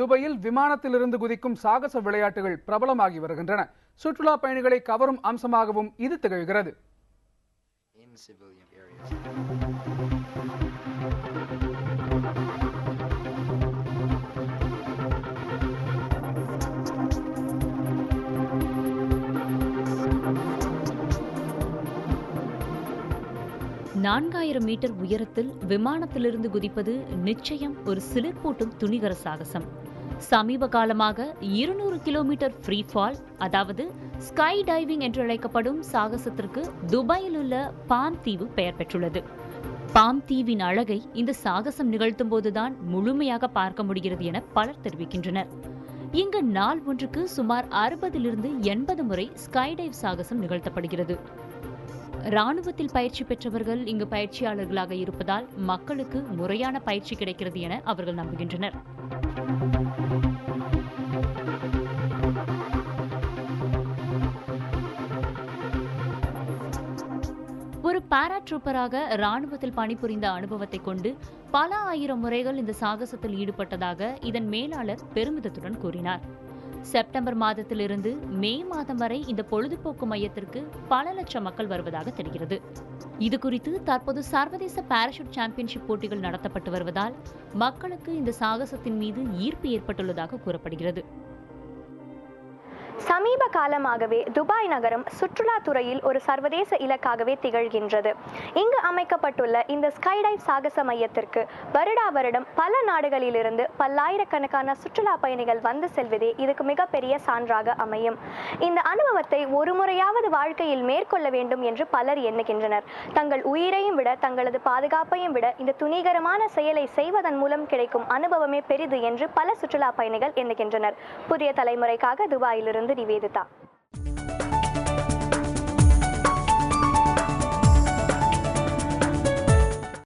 துபாயில் விமானத்திலிருந்து குதிக்கும் சாகச விளையாட்டுகள் பிரபலமாகி வருகின்றன. சுற்றுலா பயணிகளை கவரும் அம்சமாகவும் இது திகழ்கிறது. நான்காயிரம் மீட்டர் உயரத்தில் விமானத்திலிருந்து குதிப்பது நிச்சயம் ஒரு சிலிர்ப்பூட்டும் துணிகர சாகசம். சமீப காலமாக 200 கிலோமீட்டர் ஃப்ரீ ஃபால், அதாவது ஸ்கை டைவிங் என்று அழைக்கப்படும் சாகசத்திற்கு துபாயில் உள்ள பாம் தீவு பெயர் பெற்றுள்ளது. பாம் தீவின் அழகை இந்த சாகசம் நிகழ்த்தும் போதுதான் முழுமையாக பார்க்க முடிகிறது என பலர் தெரிவிக்கின்றனர். இங்கு நாள் ஒன்றுக்கு சுமார் 60 - 80 முறை ஸ்கை டைவ் சாகசம் நிகழ்த்தப்படுகிறது. ராணுவத்தில் பயிற்சி பெற்றவர்கள் இங்கு பயிற்சியாளர்களாக இருப்பதால் மக்களுக்கு முறையான பயிற்சி கிடைக்கிறது என அவர்கள் நம்புகின்றனர். ஒரு பாராட்ரூப்பராக ராணுவத்தில் பணிபுரிந்த அனுபவத்தை கொண்டு பல ஆயிரம் முறைகள் இந்த சாகசத்தில் ஈடுபட்டதாக இதன் மேலாளர் பெருமிதத்துடன் கூறினார். செப்டம்பர் மாதத்திலிருந்து மே மாதம் வரை இந்த பொழுதுபோக்கு மையத்திற்கு பல லட்சம் மக்கள் வருவதாக தெரிகிறது. இது குறித்து தற்போது சர்வதேச பாராசூட் சாம்பியன்ஷிப் போட்டிகள் நடத்தப்பட்டு வருவதால் மக்களுக்கு இந்த சாகசத்தின் மீது ஈர்ப்பு ஏற்பட்டுள்ளதாக கூறப்படுகிறது. சமீப காலமாகவே துபாய் நகரம் சுற்றுலா துறையில் ஒரு சர்வதேச இலக்காகவே திகழ்கின்றது. இங்கு அமைக்கப்பட்டுள்ள இந்த ஸ்கைடைவ் சாகச மையத்திற்கு வருடா வருடம் பல நாடுகளிலிருந்து பல்லாயிரக்கணக்கான சுற்றுலா பயணிகள் வந்து செல்வதே இதுக்கு மிகப்பெரிய சான்றாக அமையும். இந்த அனுபவத்தை ஒரு முறையாவது வாழ்க்கையில் மேற்கொள்ள வேண்டும் என்று பலர் எண்ணுகின்றனர். தங்கள் உயிரையும் விட தங்களது பாதுகாப்பையும் விட இந்த துணிகரமான செயலை செய்வதன் மூலம் கிடைக்கும் அனுபவமே பெரிது என்று பல சுற்றுலா பயணிகள் எண்ணுகின்றனர். புதிய தலைமுறைக்காக துபாயிலிருந்து நிவேதிதா.